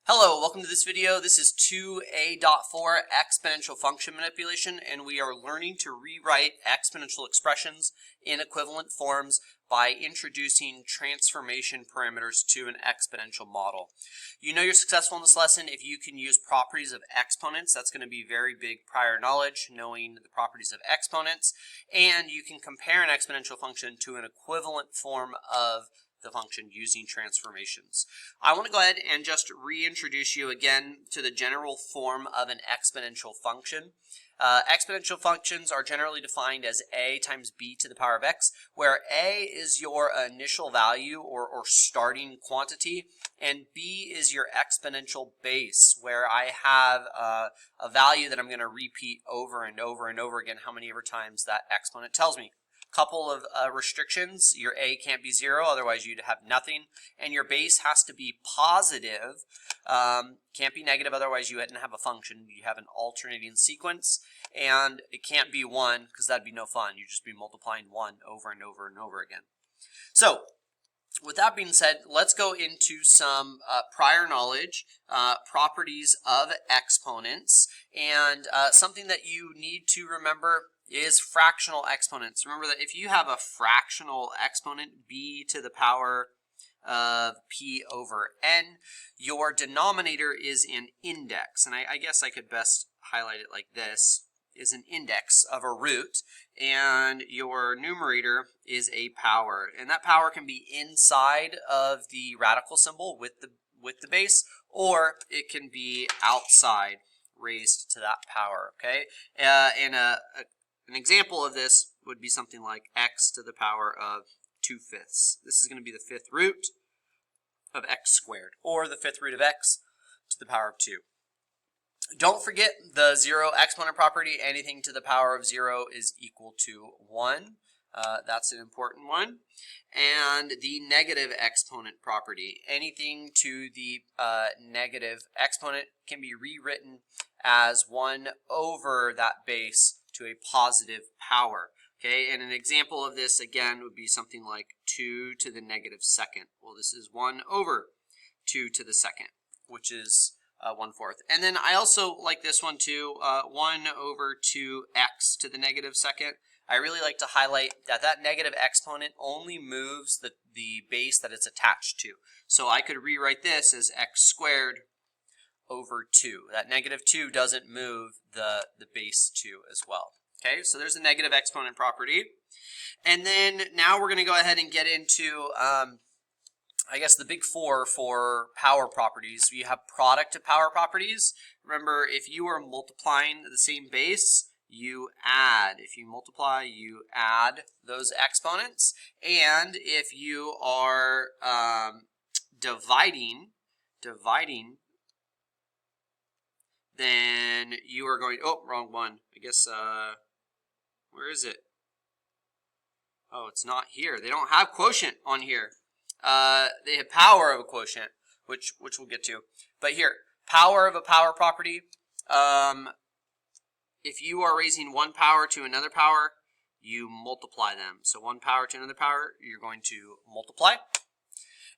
Hello, welcome to this video. This is 2A.4 exponential function manipulation, and we are learning to rewrite exponential expressions in equivalent forms by introducing transformation parameters to an exponential model. You know you're successful in this lesson if you can use properties of exponents. That's going to be very big prior knowledge, knowing the properties of exponents, and you can compare an exponential function to an equivalent form of the function using transformations. I want to go ahead and just reintroduce you again to the general form of an exponential function. Exponential functions are generally defined as a times b to the power of x, where a is your initial value or starting quantity, and b is your exponential base, where I have a value that I'm going to repeat over and over and over again, how many ever times that exponent tells me. Couple of restrictions: your a can't be 0, otherwise you'd have nothing, and your base has to be positive, can't be negative, otherwise you wouldn't have a function. You have an alternating sequence, and it can't be 1 because that'd be no fun. You'd just be multiplying 1 over and over and over again. So with that being said, let's go into some prior knowledge, properties of exponents, and something that you need to remember is fractional exponents. Remember that if you have a fractional exponent, b to the power of p over n, your denominator is an index. And I guess I could best highlight it like this, is an index of a root, and your numerator is a power. And that power can be inside of the radical symbol with the base, or it can be outside, raised to that power, okay? An example of this would be something like x to the power of 2/5. This is going to be the fifth root of x squared, or the fifth root of x to the power of 2. Don't forget the 0 exponent property. Anything to the power of 0 is equal to 1. That's an important one. And the negative exponent property. Anything to the negative exponent can be rewritten as 1 over that base to a positive power. Okay, and an example of this again would be something like 2 to the negative second. Well, this is 1 over 2 to the second, which is 1/4. And then I also like this one too, 1 over 2x to the negative second. I really like to highlight that that negative exponent only moves the base that it's attached to. So I could rewrite this as x squared over 2. That negative 2 doesn't move the base 2 as well. Okay, so there's a negative exponent property. And then now we're going to go ahead and get into, I guess, the big four for power properties. We have product of power properties. Remember, if you are multiplying the same base, you add. If you multiply, you add those exponents. And if you are dividing, then you are going, oh, wrong one. I guess, where is it? Oh, it's not here. They don't have quotient on here. They have power of a quotient, which we'll get to. But here, power of a power property. If you are raising one power to another power, you multiply them. So one power to another power, you're going to multiply.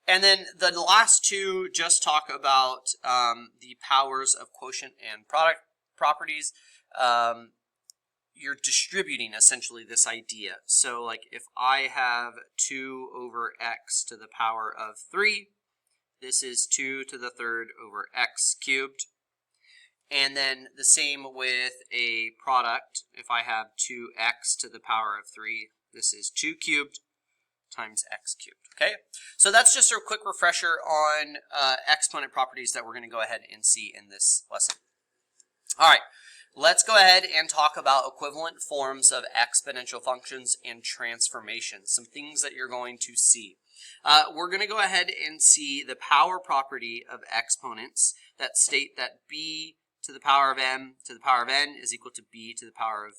And then the last two just talk about the powers of quotient and product properties. You're distributing essentially this idea. So like if I have 2 over x to the power of 3, this is 2 to the third over x cubed. And then the same with a product. If I have 2x to the power of 3, this is 2 cubed times x cubed. Okay, so that's just a quick refresher on exponent properties that we're going to go ahead and see in this lesson. All right, let's go ahead and talk about equivalent forms of exponential functions and transformations, some things that you're going to see. We're going to go ahead and see the power property of exponents that state that b to the power of m to the power of n is equal to b to the power of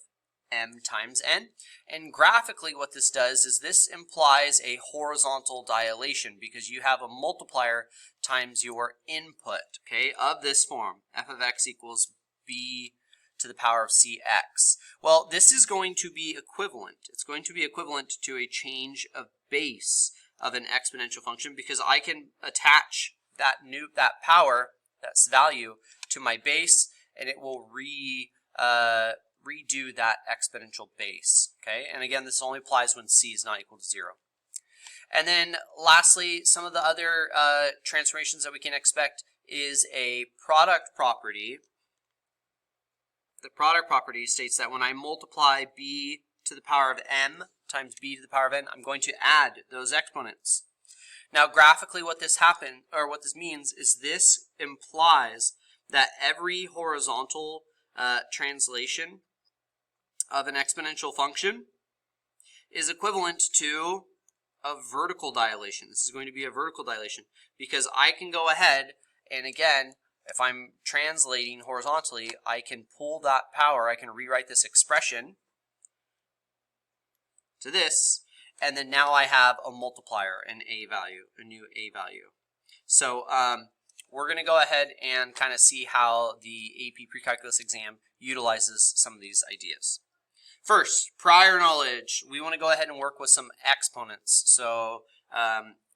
m times n. And graphically what this does is this implies a horizontal dilation because you have a multiplier times your input, okay, of this form. F of x equals b to the power of cx. Well, this is going to be equivalent. It's going to be equivalent to a change of base of an exponential function because I can attach that power value to my base, and it will redo that exponential base. Okay, and again, this only applies when c is not equal to 0. And then lastly, some of the other transformations that we can expect is a product property. The product property states that when I multiply b to the power of m times b to the power of n, I'm going to add those exponents. Now, graphically, what this means is this implies that every horizontal translation of an exponential function is equivalent to a vertical dilation. This is going to be a vertical dilation because I can go ahead and, again, if I'm translating horizontally, I can pull that power, I can rewrite this expression to this, and then now I have a multiplier, a new a value. So we're going to go ahead and kind of see how the AP Precalculus exam utilizes some of these ideas. First, prior knowledge. We want to go ahead and work with some exponents. So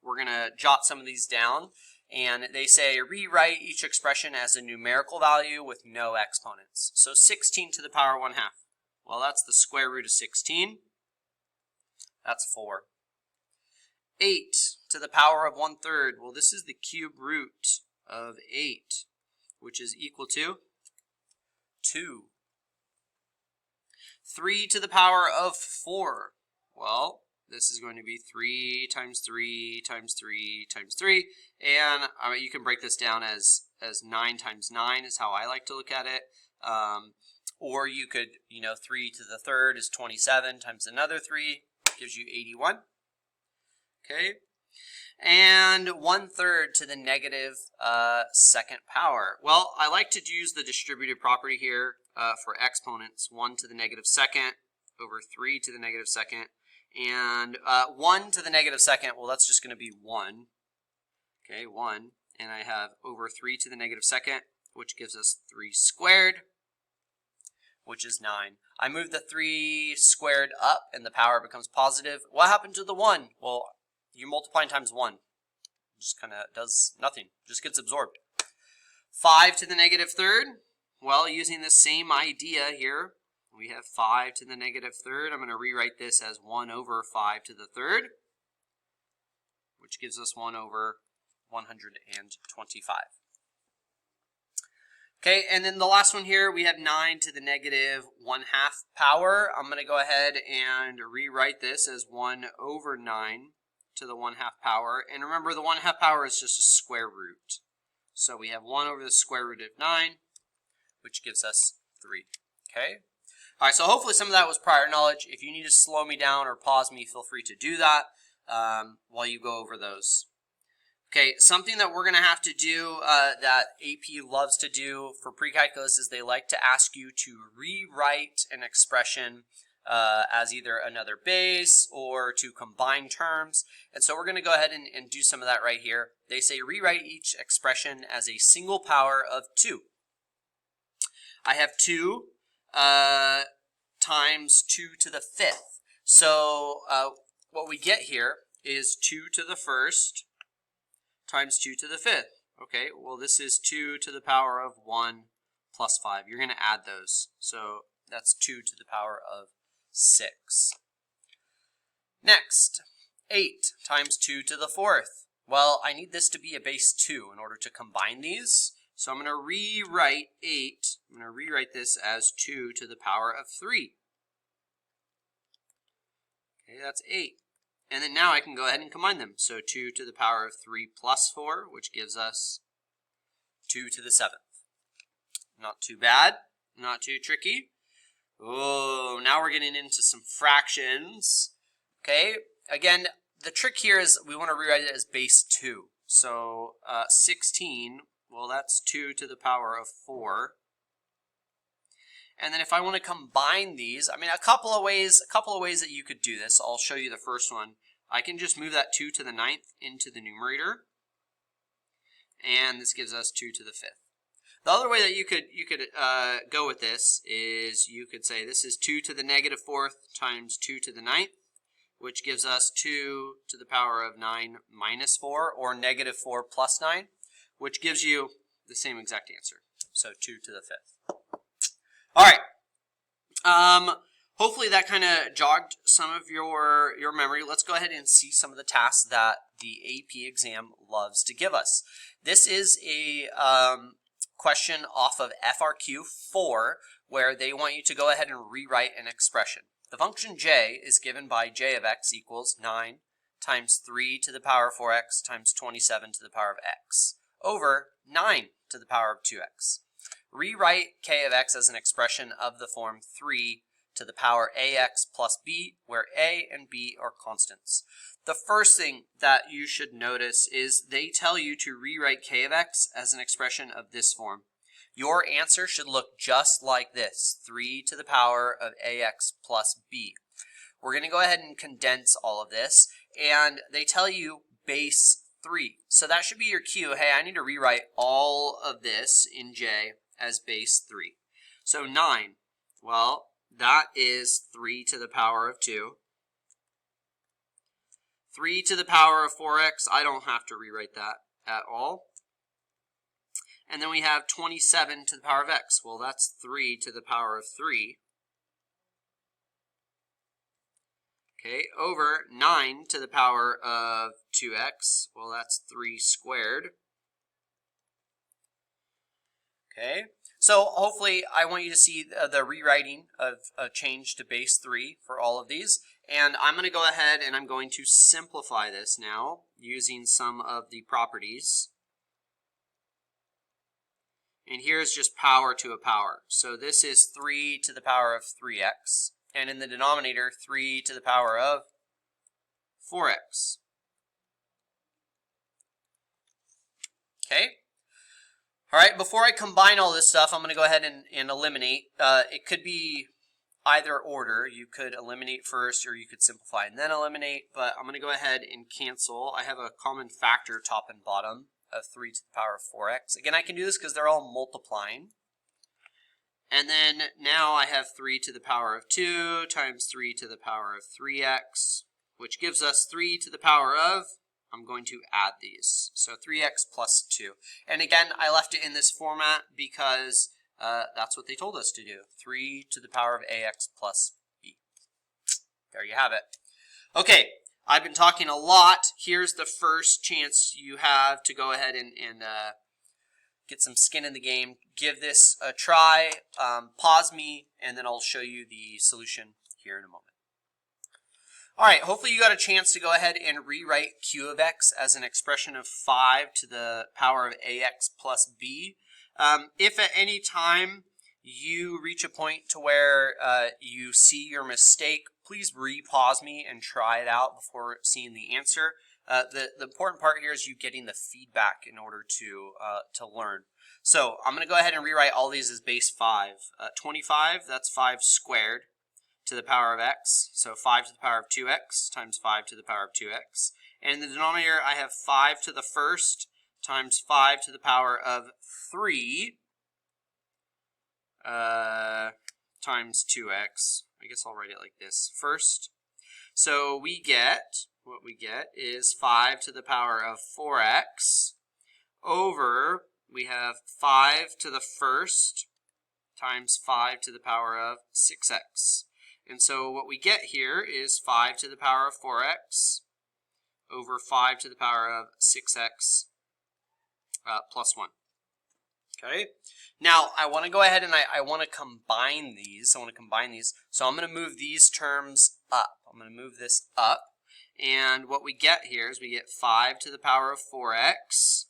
we're going to jot some of these down. And they say rewrite each expression as a numerical value with no exponents. So 16 to the power 1/2. Well, that's the square root of 16. That's 4. 8 to the power of 1/3. Well, this is the cube root of 8, which is equal to 2. 3 to the power of 4. Well, this is going to be 3 times 3 times 3 times 3. And you can break this down as 9 times 9 is how I like to look at it. Or you could, 3 to the 3rd is 27 times another 3. Gives you 81. Okay. And 1/3 to the negative second power. Well, I like to use the distributive property here for exponents. 1 to the negative second over 3 to the negative second. And 1 to the negative second, well, that's just going to be 1. Okay, 1. And I have over 3 to the negative second, which gives us 3 squared, which is 9. I move the 3 squared up, and the power becomes positive. What happened to the 1? Well, you multiply times 1. Just kind of does nothing. Just gets absorbed. 5 to the negative 3rd. Well, using the same idea here, we have 5 to the negative 3rd. I'm going to rewrite this as 1 over 5 to the 3rd, which gives us 1 over 125. Okay, and then the last one here, we have 9 to the negative 1/2 power. I'm going to go ahead and rewrite this as 1 over 9 to the 1/2 power. And remember, the 1/2 power is just a square root. So we have 1 over the square root of 9, which gives us 3. Okay? All right, so hopefully some of that was prior knowledge. If you need to slow me down or pause me, feel free to do that while you go over those. Okay, something that we're going to have to do that AP loves to do for precalculus is they like to ask you to rewrite an expression as either another base or to combine terms. And so we're going to go ahead and do some of that right here. They say rewrite each expression as a single power of 2. I have 2 times 2 to the 5th. So what we get here is 2 to the 1st times 2 to the 5th. Okay, well, this is 2 to the power of 1 plus 5. You're going to add those. So that's 2 to the power of 6. Next, 8 times 2 to the 4th. Well, I need this to be a base 2 in order to combine these. So I'm going to rewrite 8. I'm going to rewrite this as 2 to the power of 3. Okay, that's 8. And then now I can go ahead and combine them. So 2 to the power of 3 plus 4, which gives us 2 to the 7th. Not too bad. Not too tricky. Oh, now we're getting into some fractions. Okay, again, the trick here is we want to rewrite it as base 2. So 16, well, that's 2 to the power of 4. And then if I want to combine these, I mean, a couple of ways that you could do this. I'll show you the first one. I can just move that 2 to the 9th into the numerator, and this gives us 2 to the 5th. The other way that you could go with this is you could say this is 2 to the negative 4th times 2 to the 9th, which gives us 2 to the power of 9 minus 4, or negative 4 plus 9, which gives you the same exact answer. So 2 to the 5th. All right. Hopefully that kind of jogged some of your memory. Let's go ahead and see some of the tasks that the AP exam loves to give us. This is a question off of FRQ 4 where they want you to go ahead and rewrite an expression. The function j is given by j of x equals 9 times 3 to the power of 4x times 27 to the power of x over 9 to the power of 2x. Rewrite k of x as an expression of the form 3 to the power ax plus b, where a and b are constants. The first thing that you should notice is they tell you to rewrite k of x as an expression of this form. Your answer should look just like this, 3 to the power of ax plus b. We're going to go ahead and condense all of this, and they tell you base 3. So that should be your cue. Hey, I need to rewrite all of this in j as base 3. So 9, well, that is 3 to the power of 2. 3 to the power of 4x, I don't have to rewrite that at all. And then we have 27 to the power of x. Well, that's 3 to the power of 3. Okay, over 9 to the power of 2x. Well, that's 3 squared. Okay, so hopefully I want you to see the rewriting of a change to base 3 for all of these. And I'm going to go ahead and I'm going to simplify this now using some of the properties. And here's just power to a power. So this is 3 to the power of 3x. And in the denominator, 3 to the power of 4x. Okay. All right, before I combine all this stuff, I'm going to go ahead and eliminate. It could be either order. You could eliminate first, or you could simplify and then eliminate. But I'm going to go ahead and cancel. I have a common factor top and bottom of 3 to the power of 4x. Again, I can do this because they're all multiplying. And then now I have 3 to the power of 2 times 3 to the power of 3x, which gives us 3 to the power of, I'm going to add these. So 3x plus 2. And again, I left it in this format because that's what they told us to do. 3 to the power of ax plus b. There you have it. Okay, I've been talking a lot. Here's the first chance you have to go ahead and get some skin in the game. Give this a try. Pause me, and then I'll show you the solution here in a moment. All right, hopefully you got a chance to go ahead and rewrite q of x as an expression of 5 to the power of ax plus b. If at any time you reach a point to where you see your mistake, please re-pause me and try it out before seeing the answer. The important part here is you getting the feedback in order to learn. So I'm going to go ahead and rewrite all these as base 5. 25, that's 5 squared to the power of x. So 5 to the power of 2x times 5 to the power of 2x. And in the denominator, I have 5 to the first times 5 to the power of 3 times 2x. I guess I'll write it like this first. So what we get is 5 to the power of 4x over, we have 5 to the first times 5 to the power of 6x. And so what we get here is 5 to the power of 4x over 5 to the power of 6x plus 1. Okay. Now I want to go ahead and I want to combine these. So I'm going to move these terms up. I'm going to move this up. And what we get here is we get 5 to the power of 4x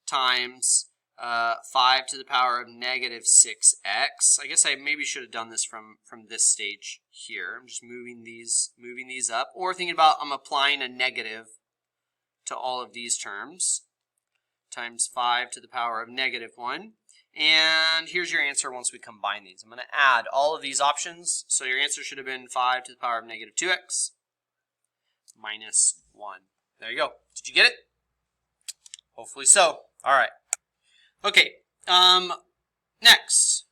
times 5 to the power of negative 6x. I guess I maybe should have done this from this stage here. I'm just moving these up, or thinking about I'm applying a negative to all of these terms, times 5 to the power of negative 1. And here's your answer once we combine these. I'm going to add all of these options. So your answer should have been 5 to the power of negative 2x minus 1. There you go. Did you get it? Hopefully so. All right. Okay. Next.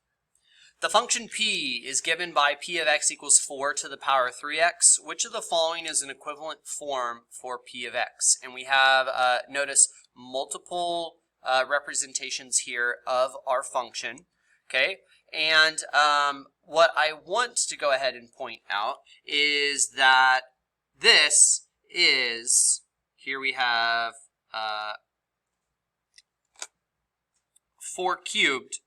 The function p is given by p of x equals 4 to the power of 3x. Which of the following is an equivalent form for p of x? And we have, notice, multiple representations here of our function, okay? And what I want to go ahead and point out is that this is, here we have 4 cubed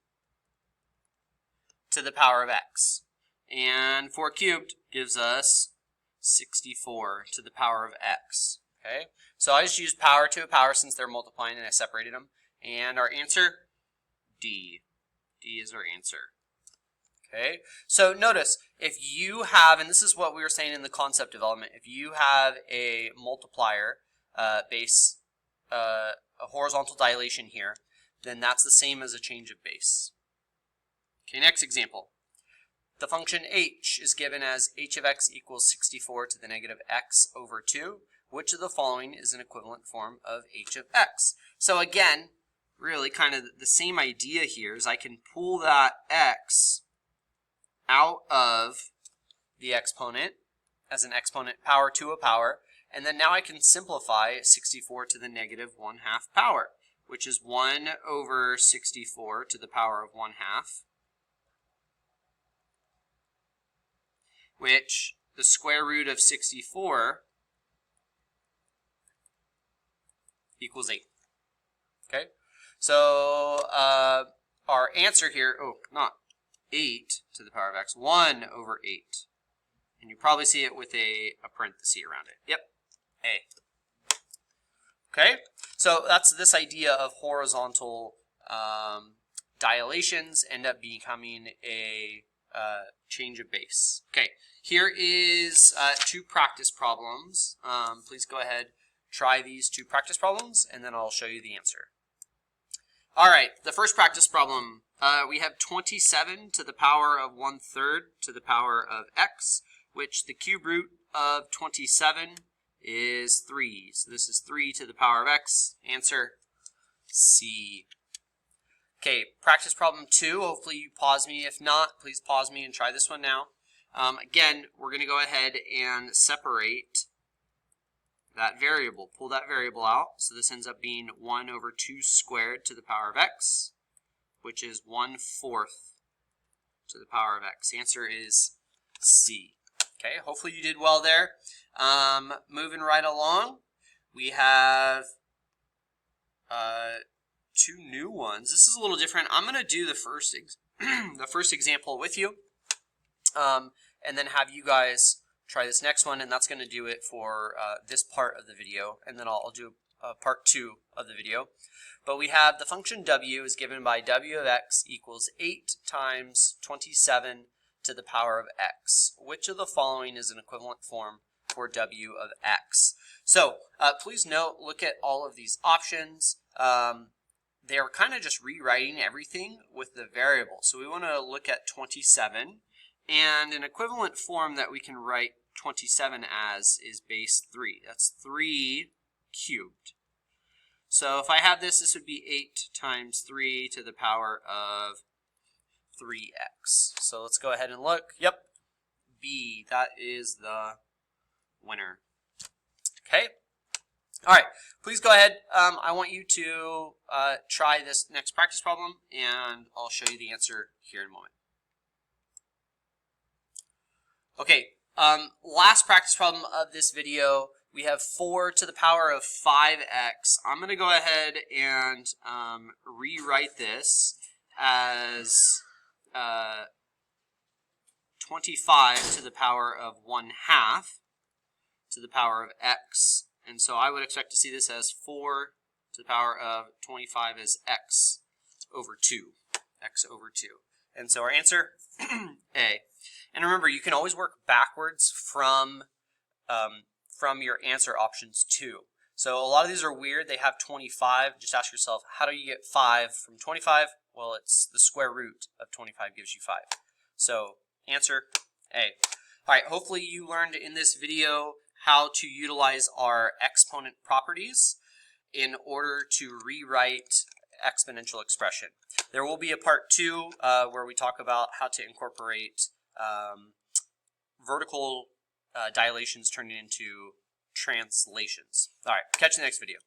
to the power of x. And 4 cubed gives us 64 to the power of x. Okay, so I just used power to a power since they're multiplying and I separated them. And our answer, D. D is our answer. Okay, so notice if you have, and this is what we were saying in the concept development, if you have a multiplier base, a horizontal dilation here, then that's the same as a change of base. Okay, next example. The function h is given as h of x equals 64 to the negative x over 2. Which of the following is an equivalent form of h of x? So again, really kind of the same idea here is I can pull that x out of the exponent as an exponent power to a power, and then now I can simplify 64 to the negative 1/2 power, which is 1 over 64 to the power of 1/2, which the square root of 64 equals 8. Okay, so our answer here, not 8 to the power of x, 1 over 8. And you probably see it with a parenthesis around it. Yep, A. Okay, so that's this idea of horizontal dilations end up becoming a change of base. Okay, here is 2 practice problems. Please go ahead, try these 2 practice problems, and then I'll show you the answer. All right, the first practice problem, we have 27 to the power of 1/3 to the power of x, which the cube root of 27 is 3. So this is 3 to the power of x. Answer C. Okay, practice problem 2. Hopefully you pause me. If not, please pause me and try this one now. Again, we're going to go ahead and separate that variable. Pull that variable out. So this ends up being 1 over 2 squared to the power of x, which is 1/4 to the power of x. The answer is C. Okay, hopefully you did well there. Moving right along, we have 2 new ones. This is a little different. I'm going to do the first example with you, and then have you guys try this next one, and that's going to do it for this part of the video, and then I'll do part 2 of the video. But we have the function w is given by w of x equals 8 times 27 to the power of x. Which of the following is an equivalent form for w of x? So please note, look at all of these options. They are kind of just rewriting everything with the variable. So we want to look at 27, and an equivalent form that we can write 27 as is base 3. That's 3 cubed. So if I have this, this would be 8 times 3 to the power of 3x. So let's go ahead and look. Yep, B, that is the winner. Okay. All right, please go ahead. I want you to try this next practice problem, and I'll show you the answer here in a moment. Okay, last practice problem of this video, we have 4 to the power of 5x. I'm going to go ahead and rewrite this as 25 to the power of 1/2 to the power of x. And so I would expect to see this as 4 to the power of 25 is x over 2. X over 2. And so our answer, A. And remember, you can always work backwards from your answer options too. So a lot of these are weird. They have 25. Just ask yourself, how do you get 5 from 25? Well, it's the square root of 25 gives you 5. So answer A. All right, hopefully you learned in this video how to utilize our exponent properties in order to rewrite exponential expression. There will be a part 2 where we talk about how to incorporate vertical dilations turning into translations. All right, catch you in the next video.